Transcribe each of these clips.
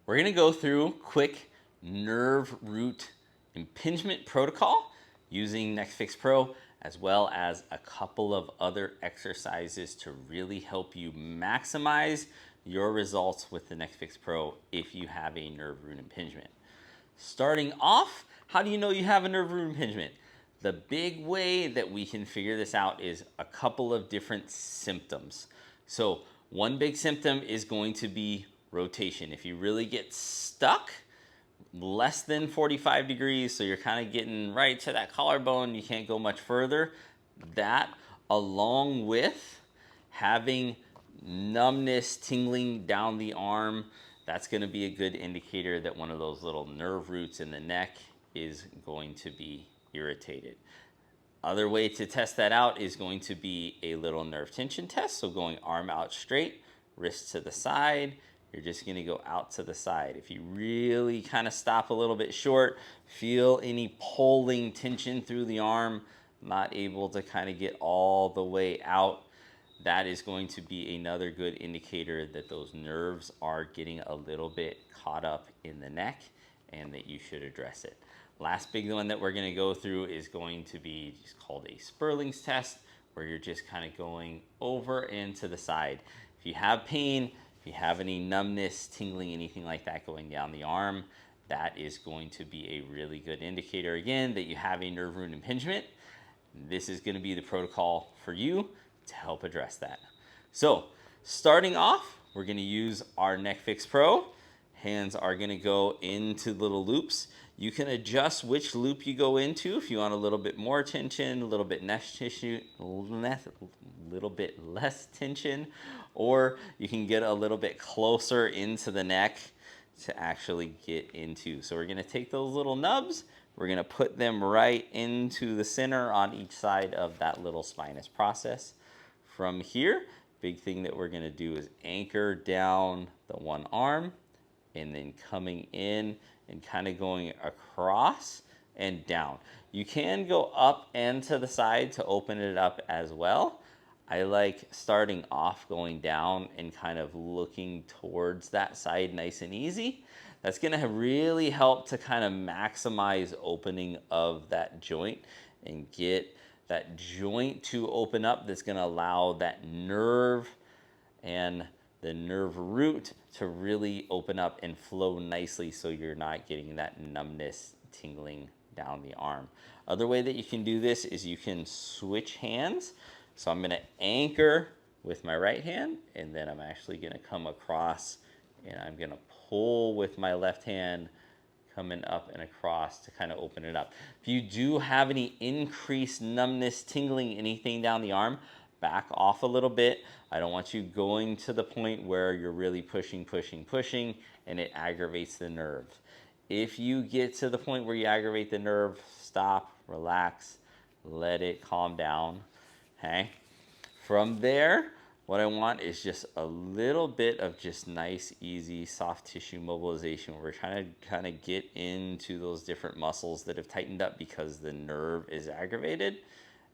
we're going to go through quick nerve root impingement protocol using Fixx Pro, as well as a couple of other exercises to really help you maximize your results with the Fixx Pro if you have a nerve root impingement. Starting off, how do you know you have a nerve root impingement? The big way that we can figure this out is a couple of different symptoms. So one big symptom is going to be rotation. If you really get stuck less than 45 degrees, so you're kind of getting right to that collarbone, you can't go much further, that along with having numbness, tingling down the arm, that's going to be a good indicator that one of those little nerve roots in the neck is going to be irritated. Other way to test that out is going to be a little nerve tension test. So going arm out straight, wrist to the side, you're just going to go out to the side. If you really kind of stop a little bit short, feel any pulling tension through the arm, not able to kind of get all the way out, that is going to be another good indicator that those nerves are getting a little bit caught up in the neck and that you should address it. Last big one that we're going to go through is going to be just called a Sperling's test, where you're just kind of going over and to the side. If you have pain, if you have any numbness, tingling, anything like that going down the arm, that is going to be a really good indicator, again, that you have a nerve root impingement. This is going to be the protocol for you to help address that. So starting off, we're going to use our Fixx Pro. Hands are going to go into little loops. You can adjust which loop you go into if you want a little bit more tension, a little bit less tissue, little bit less tension, or you can get a little bit closer into the neck to actually get into. So we're going to take those little nubs, we're going to put them right into the center on each side of that little spinous process. From here, big thing that we're going to do is anchor down the one arm, and then coming in and kind of going across and down. You can go up and to the side to open it up as well. I like starting off going down and kind of looking towards that side nice and easy. That's going to really help to kind of maximize opening of that joint and get that joint to open up. That's going to allow that nerve and the nerve root to really open up and flow nicely, so you're not getting that numbness, tingling down the arm. Other way that you can do this is you can switch hands. So I'm going to anchor with my right hand, and then I'm actually going to come across and I'm going to pull with my left hand, coming up and across to kind of open it up. If you do have any increased numbness, tingling, anything down the arm, back off a little bit. I don't want you going to the point where you're really pushing, and it aggravates the nerve. If you get to the point where you aggravate the nerve, stop, relax, let it calm down, okay? From there, what I want is just a little bit of just nice, easy, soft tissue mobilization. We're trying to kind of get into those different muscles that have tightened up because the nerve is aggravated.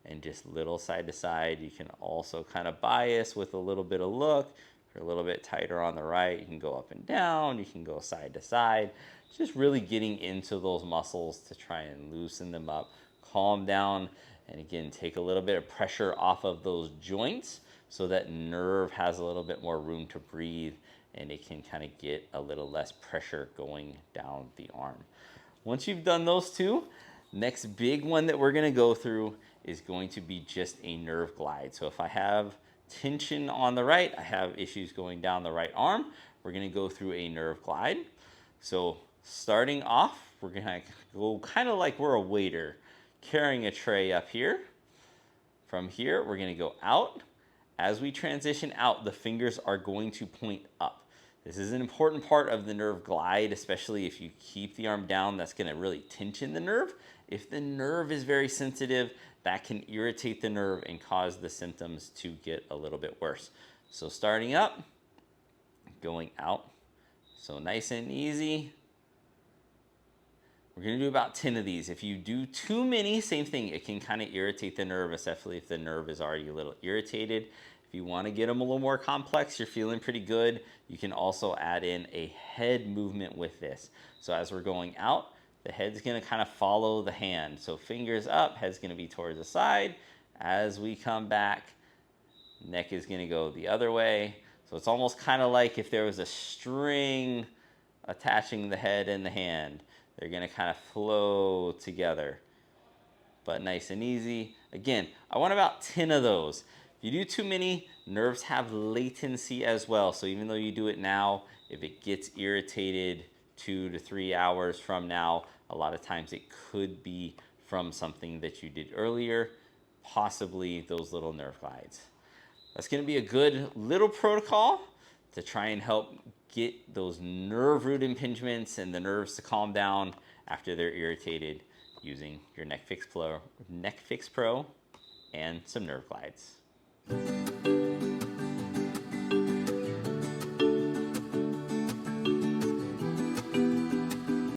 And just little side to side. You can also kind of bias with a little bit of look. If you're a little bit tighter on the right, you can go up and down. You can go side to side. Just really getting into those muscles to try and loosen them up, calm down, and again, take a little bit of pressure off of those joints so that nerve has a little bit more room to breathe and it can kind of get a little less pressure going down the arm. Once you've done those two, next big one that we're going to go through is going to be just a nerve glide. So if I have tension on the right, I have issues going down the right arm, we're going to go through a nerve glide. So starting off, we're going to go kind of like we're a waiter carrying a tray up here. From here, we're going to go out. As we transition out, the fingers are going to point up. This is an important part of the nerve glide, especially if you keep the arm down, that's going to really tension the nerve. If the nerve is very sensitive, that can irritate the nerve and cause the symptoms to get a little bit worse. So starting up, going out. So nice and easy. We're going to do about 10 of these. If you do too many, same thing, it can kind of irritate the nerve, especially if the nerve is already a little irritated. If If you want to get them a little more complex, you're feeling pretty good, you can also add in a head movement with this. So as we're going out, the head's going to kind of follow the hand. So fingers up, head's going to be towards the side. As we come back, neck is going to go the other way. So it's almost kind of like if there was a string attaching the head and the hand. They're going to kind of flow together, but nice and easy. Again, I want about 10 of those. If you do too many, nerves have latency as well. So even though you do it now, if it gets irritated 2 to 3 hours from now, a lot of times it could be from something that you did earlier, possibly those little nerve glides. That's going to be a good little protocol to try and help get those nerve root impingements and the nerves to calm down after they're irritated using your Fixx Pro and some nerve glides.